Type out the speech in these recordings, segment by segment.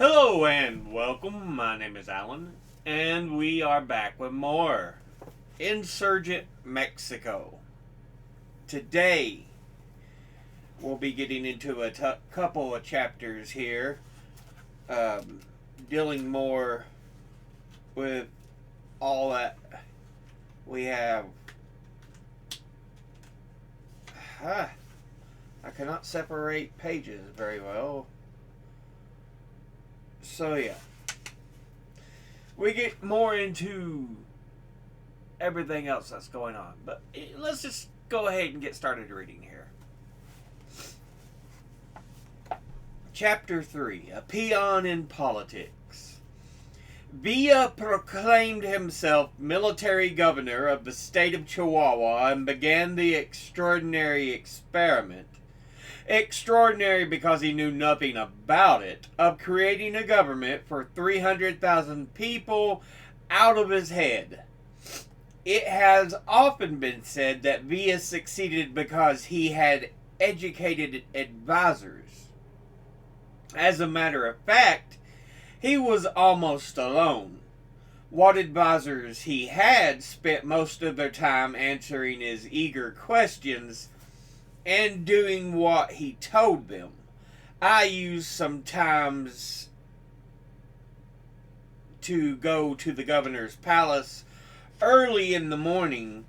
Hello and welcome. My name is Alan, and we are back with more Insurgent Mexico. Today, we'll be getting into a couple of chapters here, dealing more with all that we have. I cannot separate pages very well. So yeah, we get more into everything else that's going on, but let's just go ahead and get started reading here. Chapter 3, A Peon in Politics. Villa proclaimed himself military governor of the state of Chihuahua and began the extraordinary experiment. Extraordinary because he knew nothing about it, of creating a government for 300,000 people out of his head. It has often been said that Villa succeeded because he had educated advisors. As a matter of fact, he was almost alone. What advisors he had spent most of their time answering his eager questions and doing what he told them. I used sometimes to go to the governor's palace early in the morning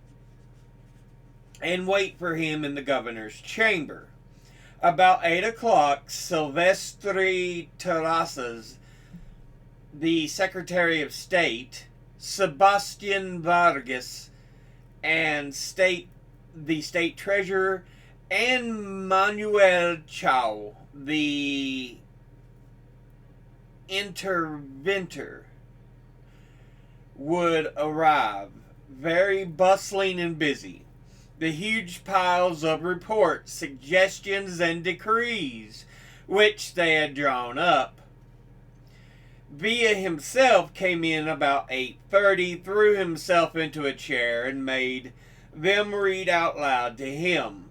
and wait for him in the governor's chamber. About 8 o'clock, Silvestre Terrazas, the Secretary of State, Sebastian Vargas, and the State Treasurer, and Manuel Chao, the interventor, would arrive, very bustling and busy. The huge piles of reports, suggestions, and decrees which they had drawn up. Villa himself came in about 8:30, threw himself into a chair, and made them read out loud to him.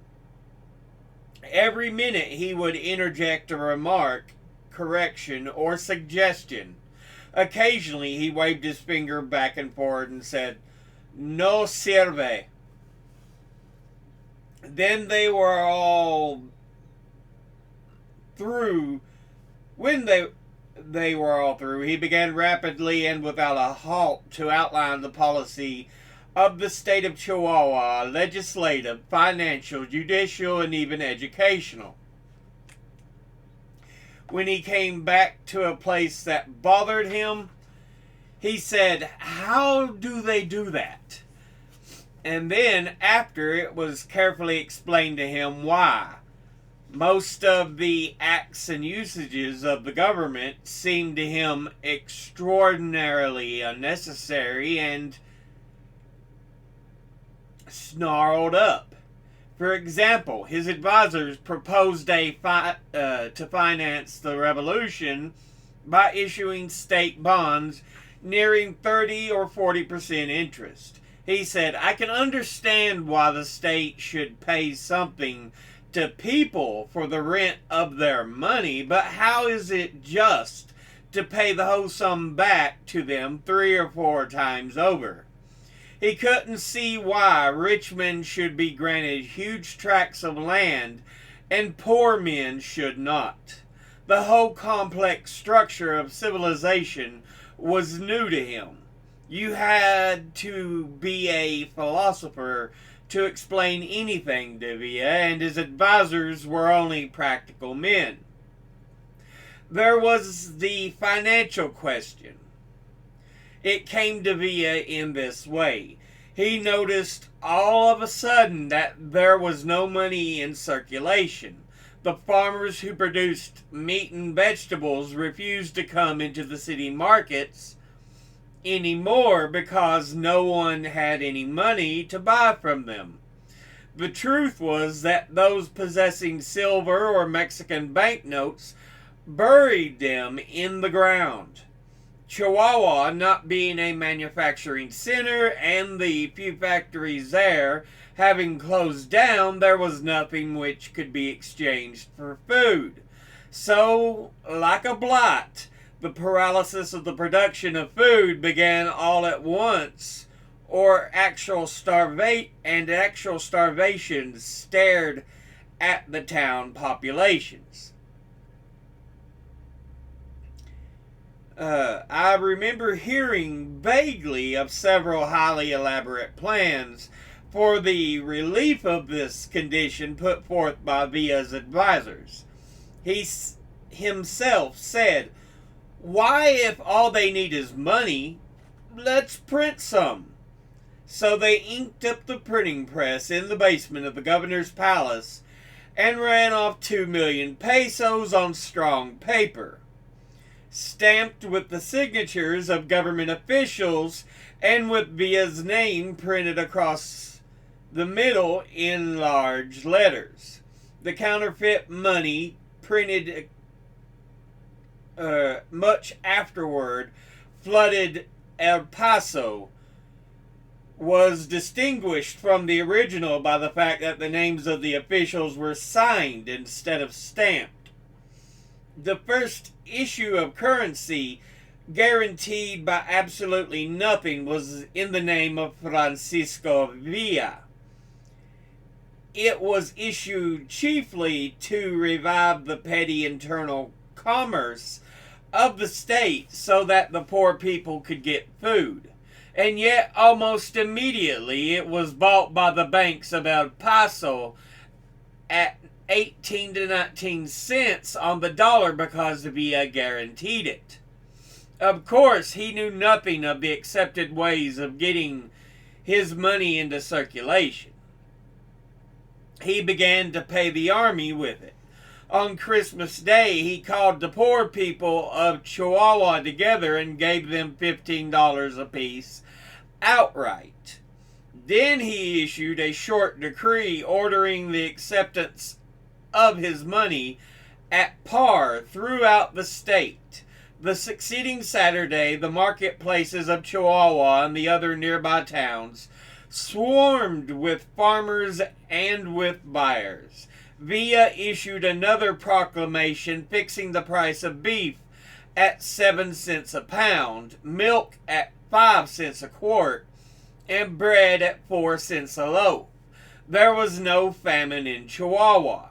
Every minute he would interject a remark, correction, or suggestion. Occasionally he waved his finger back and forth and said, "No sirve." Then they were all through. When they were all through, he began rapidly and without a halt to outline the policy of the state of Chihuahua, legislative, financial, judicial, and even educational. When he came back to a place that bothered him, he said, "How do they do that?" And then, after it was carefully explained to him why, most of the acts and usages of the government seemed to him extraordinarily unnecessary and snarled up. For example, his advisors proposed to finance the revolution by issuing state bonds nearing 30 or 40% interest. He said, "I can understand why the state should pay something to people for the rent of their money, but how is it just to pay the whole sum back to them 3 or 4 times over?" He couldn't see why rich men should be granted huge tracts of land and poor men should not. The whole complex structure of civilization was new to him. You had to be a philosopher to explain anything to Villa, and his advisors were only practical men. There was the financial question. It came to Villa in this way. He noticed all of a sudden that there was no money in circulation. The farmers who produced meat and vegetables refused to come into the city markets anymore because no one had any money to buy from them. The truth was that those possessing silver or Mexican banknotes buried them in the ground. Chihuahua, not being a manufacturing center and the few factories there having closed down, there was nothing which could be exchanged for food. So, like a blight, The paralysis of the production of food began all at once, or actual starvation stared at the town populations. I remember hearing vaguely of several highly elaborate plans for the relief of this condition put forth by Villa's advisors. He himself said, "Why, if all they need is money, let's print some." So they inked up the printing press in the basement of the governor's palace and ran off 2,000,000 pesos on strong paper, stamped with the signatures of government officials and with Villa's name printed across the middle in large letters. The counterfeit money, printed much afterward, flooded El Paso, was distinguished from the original by the fact that the names of the officials were signed instead of stamped. The first issue of currency, guaranteed by absolutely nothing, was in the name of Francisco Villa. It was issued chiefly to revive the petty internal commerce of the state so that the poor people could get food. And yet, almost immediately, it was bought by the banks of El Paso at 18 to 19 cents on the dollar because Villa guaranteed it. Of course, he knew nothing of the accepted ways of getting his money into circulation. He began to pay the army with it. On Christmas Day, he called the poor people of Chihuahua together and gave them $15 apiece outright. Then he issued a short decree ordering the acceptance of his money at par throughout the state. The succeeding Saturday, the marketplaces of Chihuahua and the other nearby towns swarmed with farmers and with buyers. Villa issued another proclamation fixing the price of beef at 7 cents a pound, milk at 5 cents a quart, and bread at 4 cents a loaf. There was no famine in Chihuahua.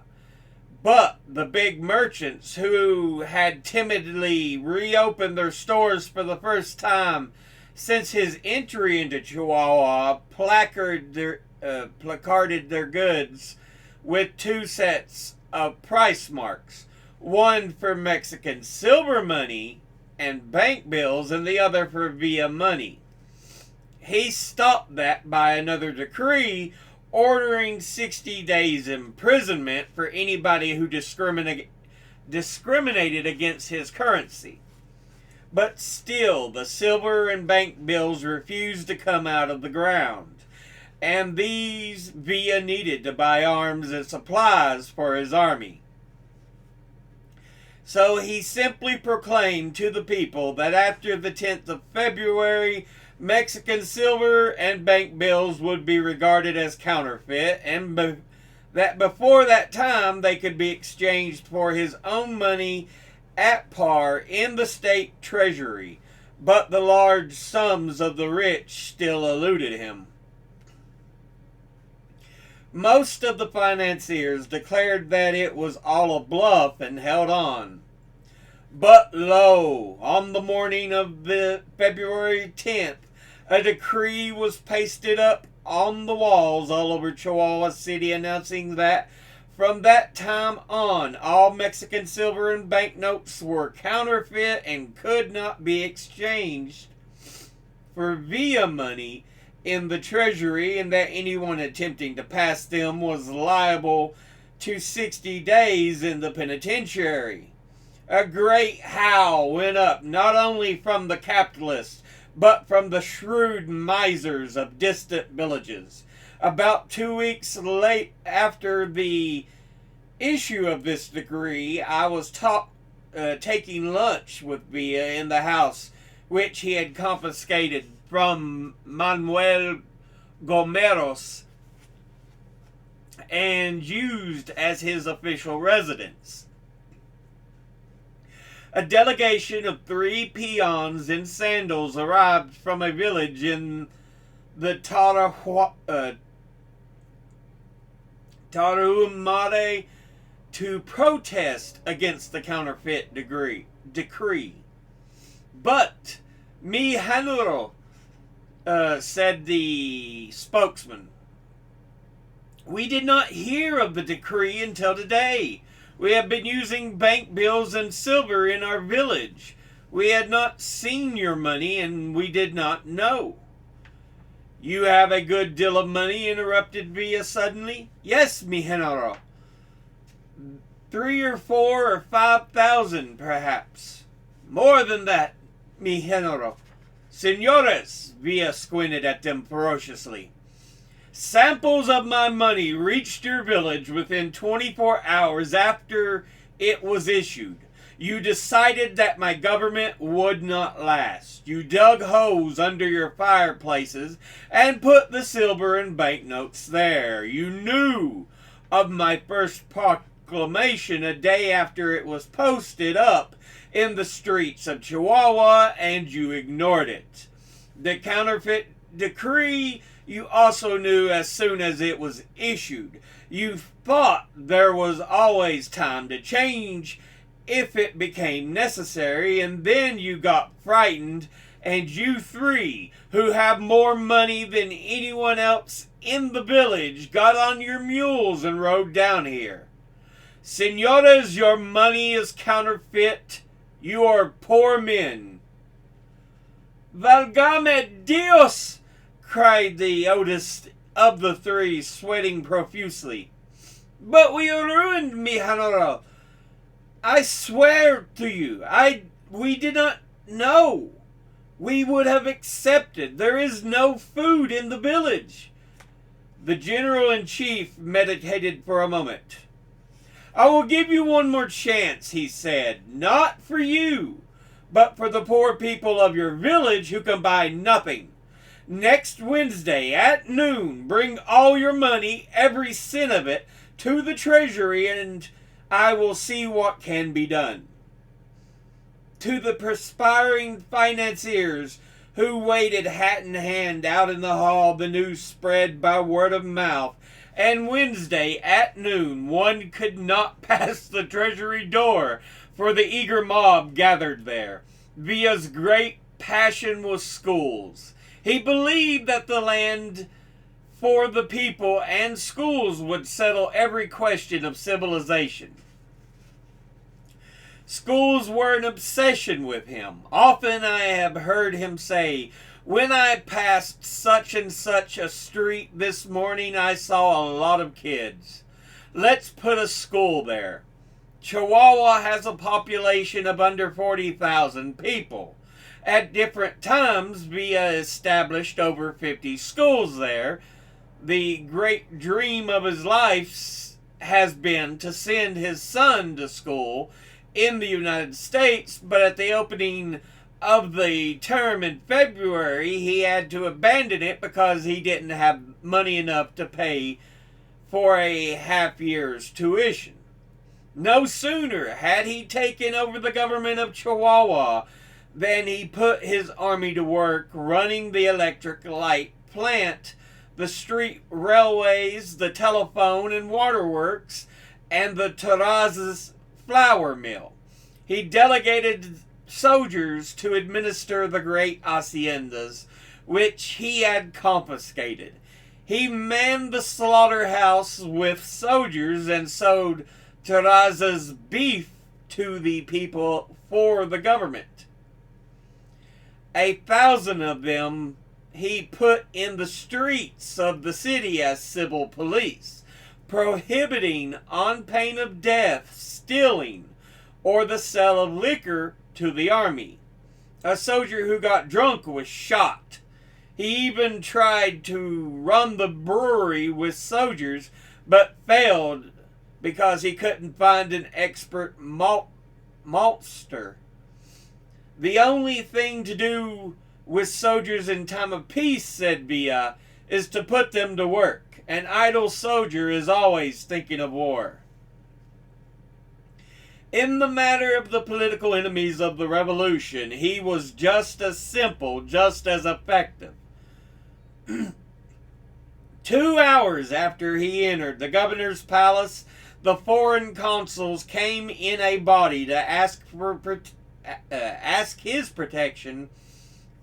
But the big merchants who had timidly reopened their stores for the first time since his entry into Chihuahua placarded their goods with 2 sets of price marks, one for Mexican silver money and bank bills and the other for Villa money. He stopped that by another decree ordering 60 days imprisonment for anybody who discriminated against his currency. But still, the silver and bank bills refused to come out of the ground, and these Villa needed to buy arms and supplies for his army. So he simply proclaimed to the people that after the 10th of February, Mexican silver and bank bills would be regarded as counterfeit, and that before that time they could be exchanged for his own money at par in the state treasury. But the large sums of the rich still eluded him. Most of the financiers declared that it was all a bluff and held on. But lo, on the morning of the February 10th, a decree was pasted up on the walls all over Chihuahua City announcing that from that time on, all Mexican silver and banknotes were counterfeit and could not be exchanged for Villa money in the treasury, and that anyone attempting to pass them was liable to 60 days in the penitentiary. A great howl went up not only from the capitalists, but from the shrewd misers of distant villages. About 2 weeks late after the issue of this decree, I was taking lunch with Villa in the house which he had confiscated from Manuel Gomeros and used as his official residence. a delegation of 3 peons in sandals arrived from a village in the Tarahumare to protest against the counterfeit decree. But Mihanuro, said the spokesman, we did not hear of the decree until today. We have been using bank bills and silver in our village. We had not seen your money and we did not know. You have a good deal of money, interrupted Villa suddenly. Yes, Mihanuro. 3 or 4 or 5,000, perhaps. More than that, Mihanuro. Senores, Villa squinted at them ferociously. Samples of my money reached your village within 24 hours after it was issued. You decided that my government would not last. You dug holes under your fireplaces and put the silver and banknotes there. You knew of my first proclamation a day after it was posted up in the streets of Chihuahua, and you ignored it. The counterfeit decree you also knew as soon as it was issued. You thought there was always time to change if it became necessary, and then you got frightened, and you 3, who have more money than anyone else in the village, got on your mules and rode down here. Senores, your money is counterfeit. You are poor men. Valgame Dios! Cried the oldest of the 3, sweating profusely. But we are ruined, Mihanuro. I swear to you, we did not know. We would have accepted. There is no food in the village. The general-in-chief meditated for a moment. I will give you one more chance, he said. Not for you, but for the poor people of your village who can buy nothing. Next Wednesday at noon, bring all your money, every cent of it, to the treasury, and I will see what can be done. To the perspiring financiers who waited hat in hand out in the hall, the news spread by word of mouth, and Wednesday at noon one could not pass the treasury door, for the eager mob gathered there. Villa's great passion was schools. He believed that the land for the people and schools would settle every question of civilization. Schools were an obsession with him. Often I have heard him say, when I passed such and such a street this morning, I saw a lot of kids. Let's put a school there. Chihuahua has a population of under 40,000 people. At different times, Villa established over 50 schools there. The great dream of his life has been to send his son to school in the United States, but at the opening of the term in February, he had to abandon it because he didn't have money enough to pay for a half year's tuition. No sooner had he taken over the government of Chihuahua than he put his army to work running the electric light plant, the street railways, the telephone and waterworks, and the Terrazas flour mill. He delegated soldiers to administer the great haciendas, which he had confiscated. He manned the slaughterhouse with soldiers and sold Terrazas beef to the people for the government. 1,000 of them he put in the streets of the city as civil police, prohibiting on pain of death stealing or the sale of liquor to the army. A soldier who got drunk was shot. He even tried to run the brewery with soldiers, but failed because he couldn't find an expert maltster. The only thing to do with soldiers in time of peace, said Villa, is to put them to work. An idle soldier is always thinking of war. In the matter of the political enemies of the revolution, he was just as simple, just as effective. 2 hours after he entered the governor's palace, the foreign consuls came in a body to ask his protection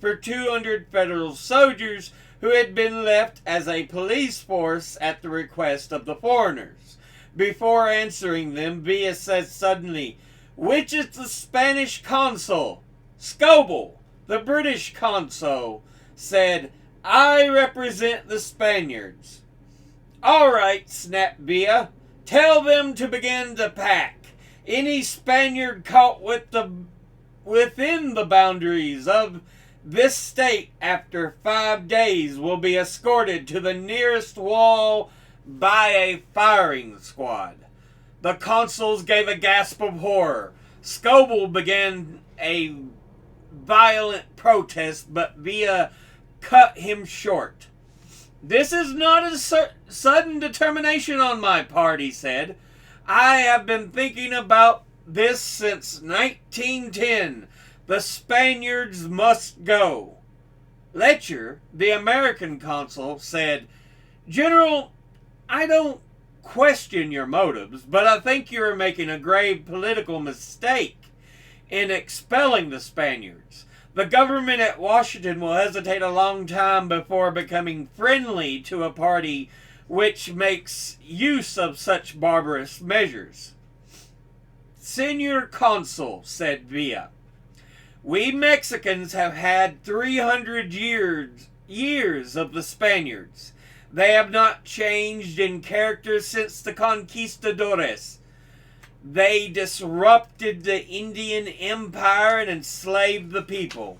for 200 federal soldiers who had been left as a police force at the request of the foreigners. Before answering them, Villa said suddenly, "Which is the Spanish consul?" Scoble, the British consul, said, "I represent the Spaniards." "All right," snapped Villa. "Tell them to begin to pack. Any Spaniard caught within the boundaries of this state after 5 days will be escorted to the nearest wall by a firing squad." The consuls gave a gasp of horror. Scoble began a violent protest, but Villa cut him short. "This is not a sudden determination on my part," he said. "I have been thinking about this since 1910. The Spaniards must go." Letcher, the American consul, said, "General, I don't question your motives, but I think you are making a grave political mistake in expelling the Spaniards. The government at Washington will hesitate a long time before becoming friendly to a party which makes use of such barbarous measures." "Senor Consul," said Villa, "we Mexicans have had 300 years of the Spaniards. They have not changed in character since the conquistadores. They disrupted the Indian Empire and enslaved the people.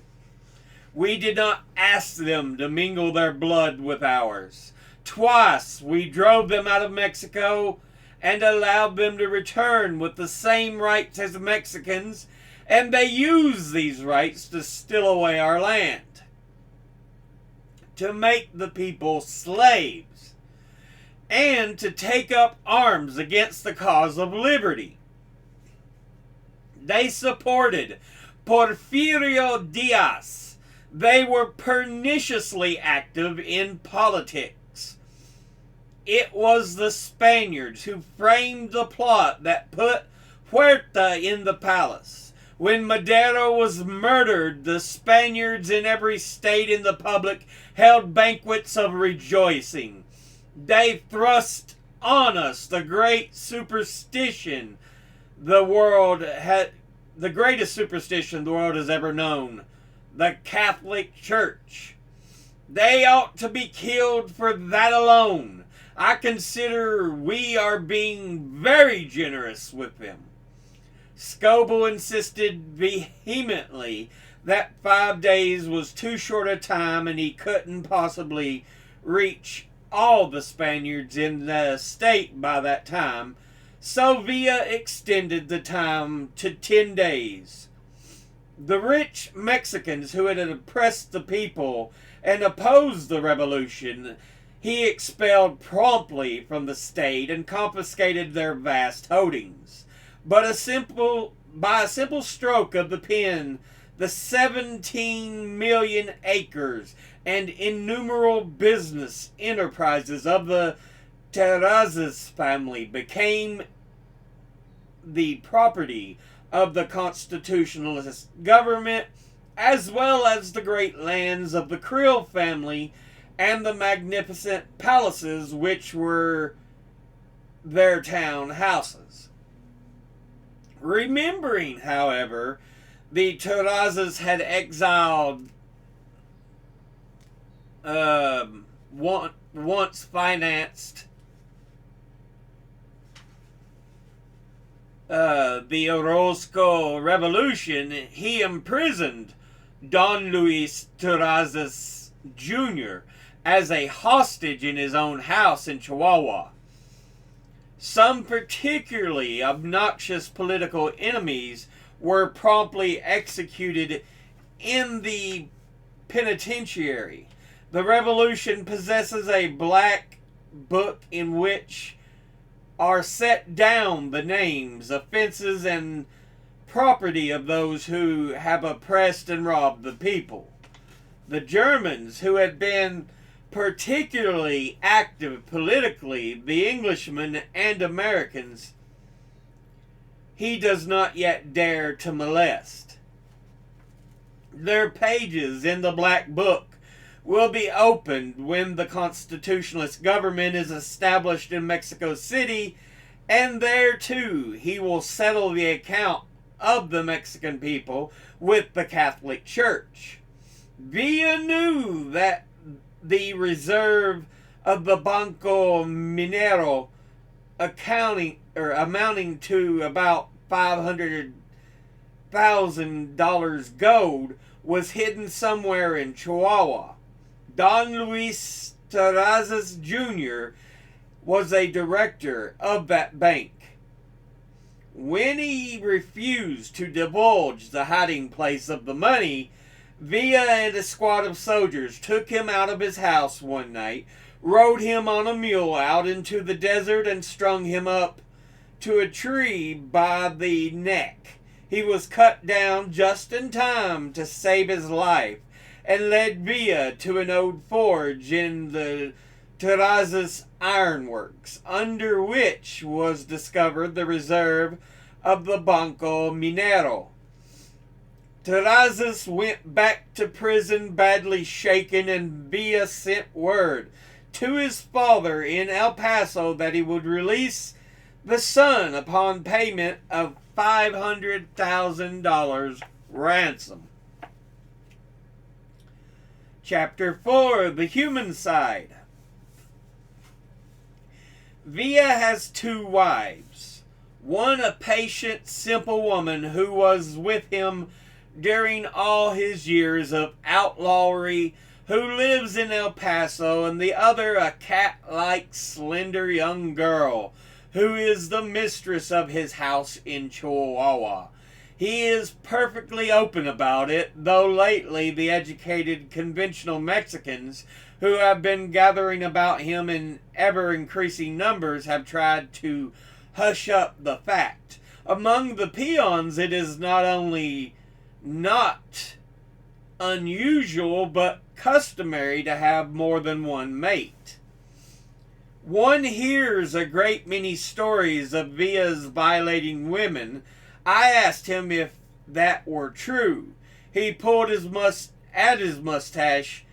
We did not ask them to mingle their blood with ours. Twice we drove them out of Mexico and allowed them to return with the same rights as Mexicans, and they used these rights to steal away our land, to make the people slaves, and to take up arms against the cause of liberty. They supported Porfirio Diaz. They were perniciously active in politics. It was the Spaniards who framed the plot that put Huerta in the palace. When Madero was murdered, the Spaniards in every state in the public held banquets of rejoicing. They thrust on us the greatest superstition the world has ever known, the Catholic Church. They ought to be killed for that alone. I consider we are being very generous with them." Scoble insisted vehemently that 5 days was too short a time and he couldn't possibly reach all the Spaniards in the state by that time, so Villa extended the time to 10 days. The rich Mexicans who had oppressed the people and opposed the revolution he expelled promptly from the state and confiscated their vast holdings. But by a simple stroke of the pen, the 17 million acres and innumerable business enterprises of the Terrazas family became the property of the constitutionalist government, as well as the great lands of the Creel family and the magnificent palaces which were their town houses. Remembering, however, the Terrazas had exiled once financed the Orozco Revolution, he imprisoned Don Luis Terrazas Jr. as a hostage in his own house in Chihuahua. Some particularly obnoxious political enemies were promptly executed in the penitentiary. The revolution possesses a black book in which are set down the names, offenses, and property of those who have oppressed and robbed the people. The Germans, who had been particularly active politically, the Englishmen and Americans, he does not yet dare to molest. Their pages in the Black Book will be opened when the constitutionalist government is established in Mexico City, and there too he will settle the account of the Mexican people with the Catholic Church. Villa knew that the reserve of the Banco Minero, amounting to about $500,000 gold, was hidden somewhere in Chihuahua. Don Luis Terrazas Jr. was a director of that bank. When he refused to divulge the hiding place of the money, Villa and a squad of soldiers took him out of his house one night, rode him on a mule out into the desert, and strung him up to a tree by the neck. He was cut down just in time to save his life, and led Villa to an old forge in the Terrazas Ironworks, under which was discovered the reserve of the Banco Minero. Terrazas went back to prison badly shaken, and Villa sent word to his father in El Paso that he would release the son upon payment of $500,000 ransom. Chapter 4, The Human Side. Villa has 2 wives. One a patient, simple woman who was with him during all his years of outlawry, who lives in El Paso, and the other a cat-like, slender young girl who is the mistress of his house in Chihuahua. He is perfectly open about it, though lately the educated conventional Mexicans who have been gathering about him in ever-increasing numbers have tried to hush up the fact. Among the peons, it is not only not unusual, but customary to have more than one mate. One hears a great many stories of Villa's violating women. I asked him if that were true. He pulled at his mustache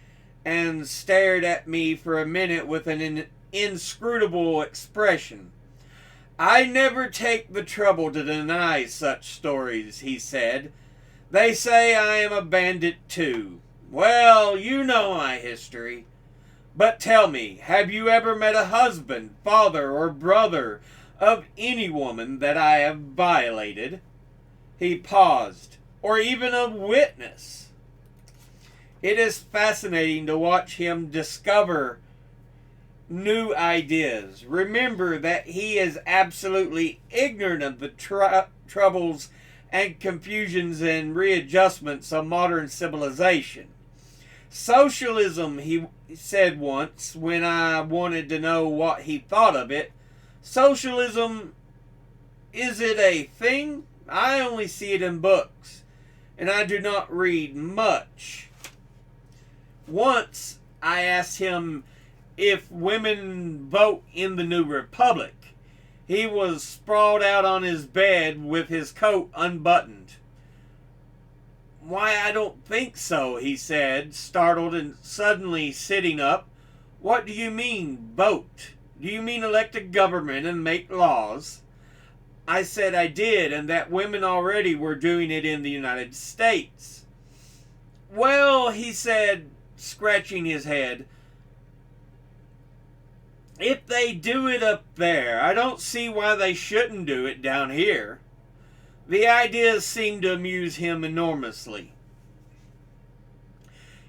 and stared at me for a minute with an inscrutable expression. I never take the trouble to deny such stories, he said. They say I am a bandit too. Well, you know my history. But tell me, have you ever met a husband, father, or brother of any woman that I have violated? He paused. Or even a witness? It is fascinating to watch him discover new ideas. Remember that he is absolutely ignorant of the troubles and confusions and readjustments of modern civilization. Socialism, he said once when I wanted to know what he thought of it. Socialism, is it a thing? I only see it in books, and I do not read much. Once I asked him if women vote in the new republic. He was sprawled out on his bed with his coat unbuttoned. Why, I don't think so, he said, startled and suddenly sitting up. What do you mean, vote? Do you mean elect a government and make laws? I said I did, and that women already were doing it in the United States. Well, he said, scratching his head, if they do it up there, I don't see why they shouldn't do it down here. The ideas seemed to amuse him enormously.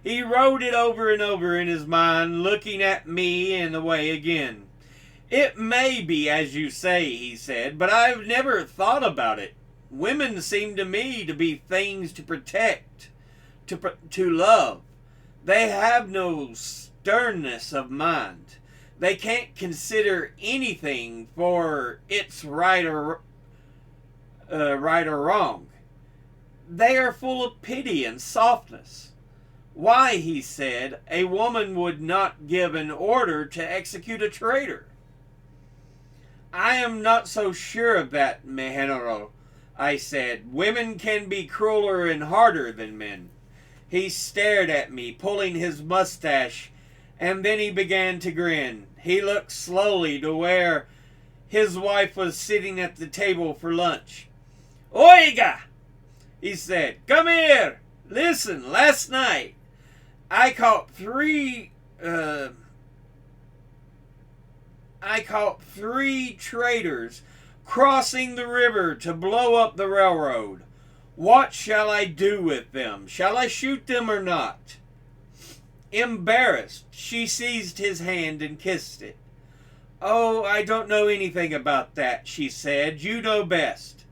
He wrote it over and over in his mind, looking at me and away again. It may be as you say, he said, but I've never thought about it. Women seem to me to be things to protect, to love. They have no sternness of mind. They can't consider anything for its right or wrong. They are full of pity and softness. Why, he said, a woman would not give an order to execute a traitor. I am not so sure of that, mi general, I said. Women can be crueler and harder than men. He stared at me, pulling his mustache, and then he began to grin. He looked slowly to where his wife was sitting at the table for lunch. Oiga, he said, come here. Listen, last night I caught three traitors crossing the river to blow up the railroad. What shall I do with them? Shall I shoot them or not? Embarrassed, she seized his hand and kissed it. Oh, I don't know anything about that, she said. You know best.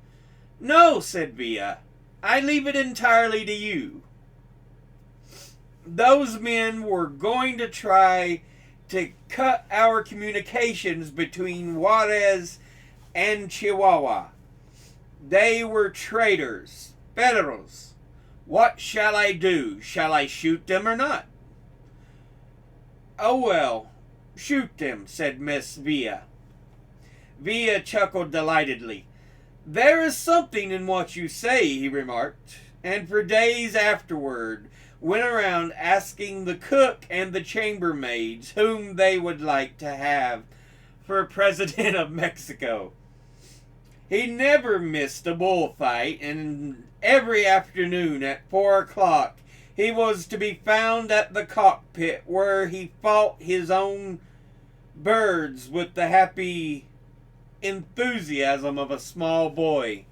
No, said Villa. I leave it entirely to you. Those men were going to try to cut our communications between Juarez and Chihuahua. They were traitors, perros. What shall I do? Shall I shoot them or not? Oh well, shoot them, said Miss Villa. Villa chuckled delightedly. There is something in what you say, he remarked, and for days afterward went around asking the cook and the chambermaids whom they would like to have for president of Mexico. He never missed a bullfight, and every afternoon at 4 o'clock he was to be found at the cockpit where he fought his own birds with the happy enthusiasm of a small boy.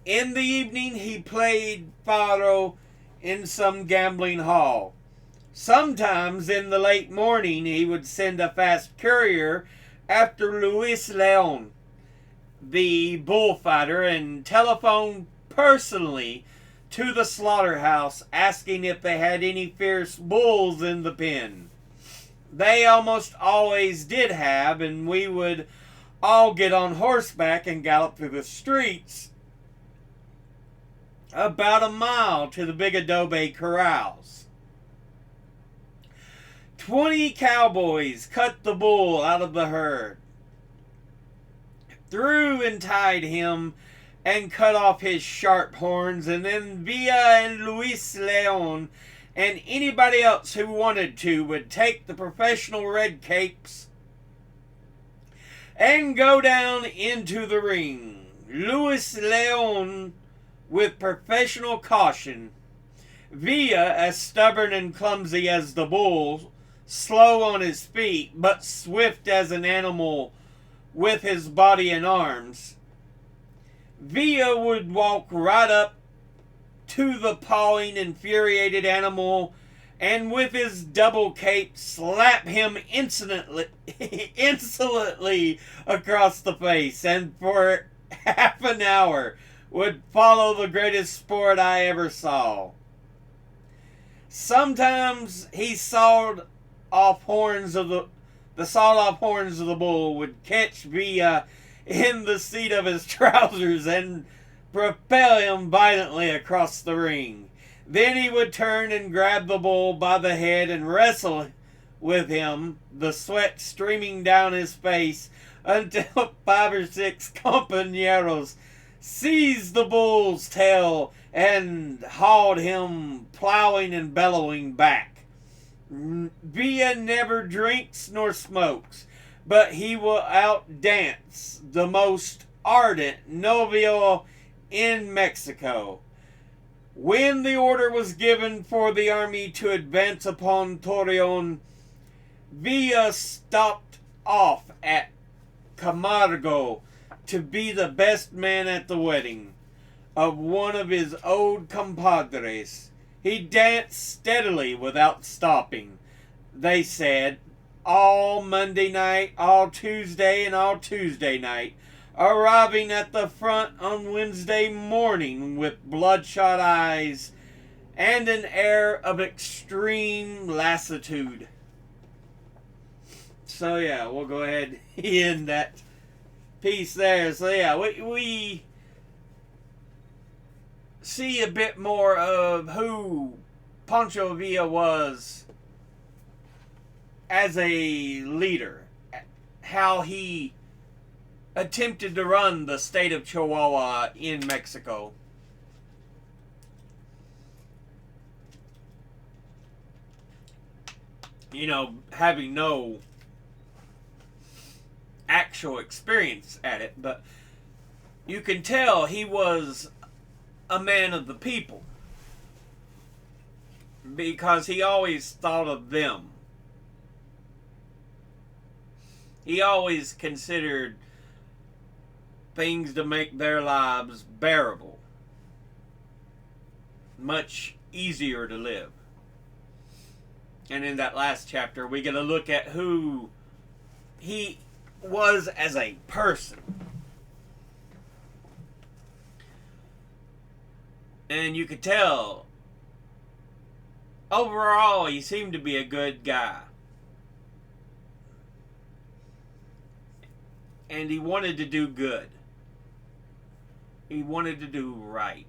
In the evening he played faro in some gambling hall. Sometimes in the late morning he would send a fast courier after Luis Leon, the bullfighter, and telephone personally to the slaughterhouse asking if they had any fierce bulls in the pen. They almost always did have, and we would all get on horseback and gallop through the streets about a mile to the big adobe corrals. 20 cowboys cut the bull out of the herd, threw and tied him, and cut off his sharp horns, and then Villa and Luis Leon and anybody else who wanted to would take the professional red capes and go down into the ring. Luis Leon with professional caution, Villa as stubborn and clumsy as the bull, slow on his feet but swift as an animal with his body and arms. Villa would walk right up to the pawing, infuriated animal and with his double cape slap him insolently across the face, and for half an hour would follow the greatest sport I ever saw. Sometimes he sawed off horns of the sawed-off horns of the bull would catch Villa in the seat of his trousers and propel him violently across the ring. Then he would turn and grab the bull by the head and wrestle with him, the sweat streaming down his face, until 5 or 6 compañeros seized the bull's tail and hauled him plowing and bellowing back. Villa never drinks nor smokes, but he will outdance the most ardent novio in Mexico. When the order was given for the army to advance upon Torreon, Villa stopped off at Camargo to be the best man at the wedding of one of his old compadres. He danced steadily without stopping, they said, all Monday night, all Tuesday, and all Tuesday night, arriving at the front on Wednesday morning with bloodshot eyes and an air of extreme lassitude. So yeah, we'll go ahead and end that piece there. So yeah, we see a bit more of who Pancho Villa was as a leader, how he attempted to run the state of Chihuahua in Mexico. You know, having no actual experience at it, but you can tell he was a man of the people because he always thought of them. He always considered things to make their lives bearable, much easier to live. And in that last chapter, we get a look at who he was as a person. And you could tell, overall, he seemed to be a good guy. And he wanted to do good. He wanted to do right.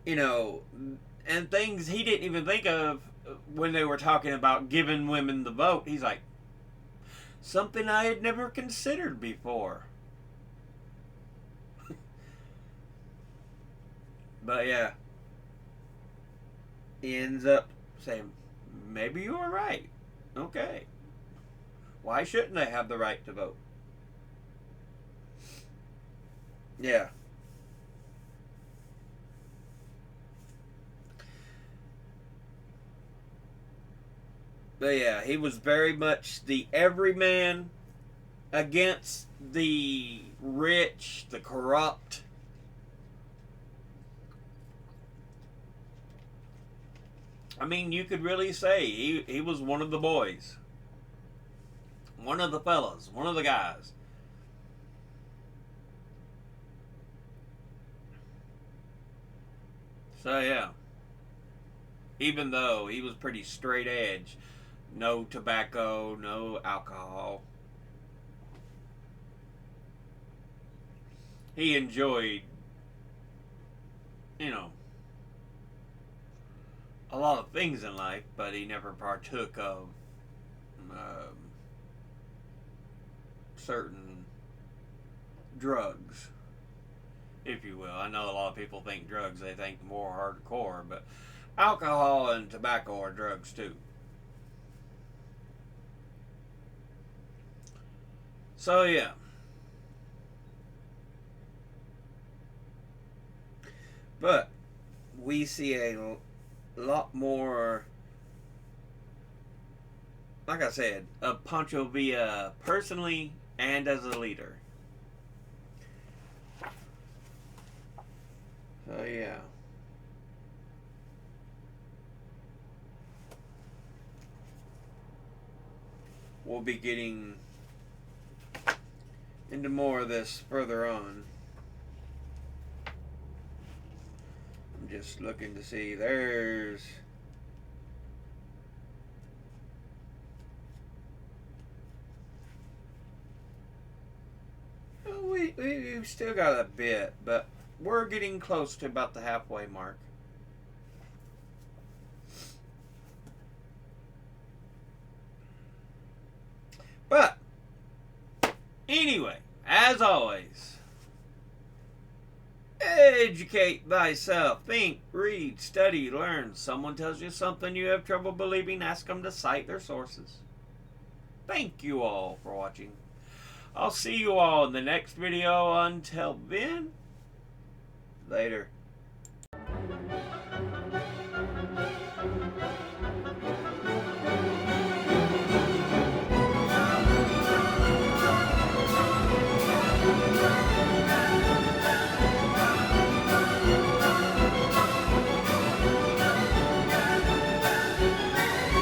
You know, and things he didn't even think of when they were talking about giving women the vote. He's like, something I had never considered before. But yeah, he ends up saying, maybe you were right. Okay. Why shouldn't they have the right to vote? Yeah. But yeah, he was very much the everyman against the rich, the corrupt. I mean, you could really say he was one of the boys. One of the fellas. One of the guys. So yeah. Even though he was pretty straight edge. No tobacco, no alcohol. He enjoyed, you know, a lot of things in life, but he never partook of certain drugs, if you will. I know a lot of people think drugs, they think more hardcore, but alcohol and tobacco are drugs too. So yeah. But we see a lot more, like I said, of Pancho Villa personally and as a leader. So yeah. We'll be getting into more of this further on. I'm just looking to see. There's we've still got a bit, but we're getting close to about the halfway mark. But anyway, as always, educate thyself. Think, read, study, learn. Someone tells you something you have trouble believing, ask them to cite their sources. Thank you all for watching. I'll see you all in the next video. Until then, later.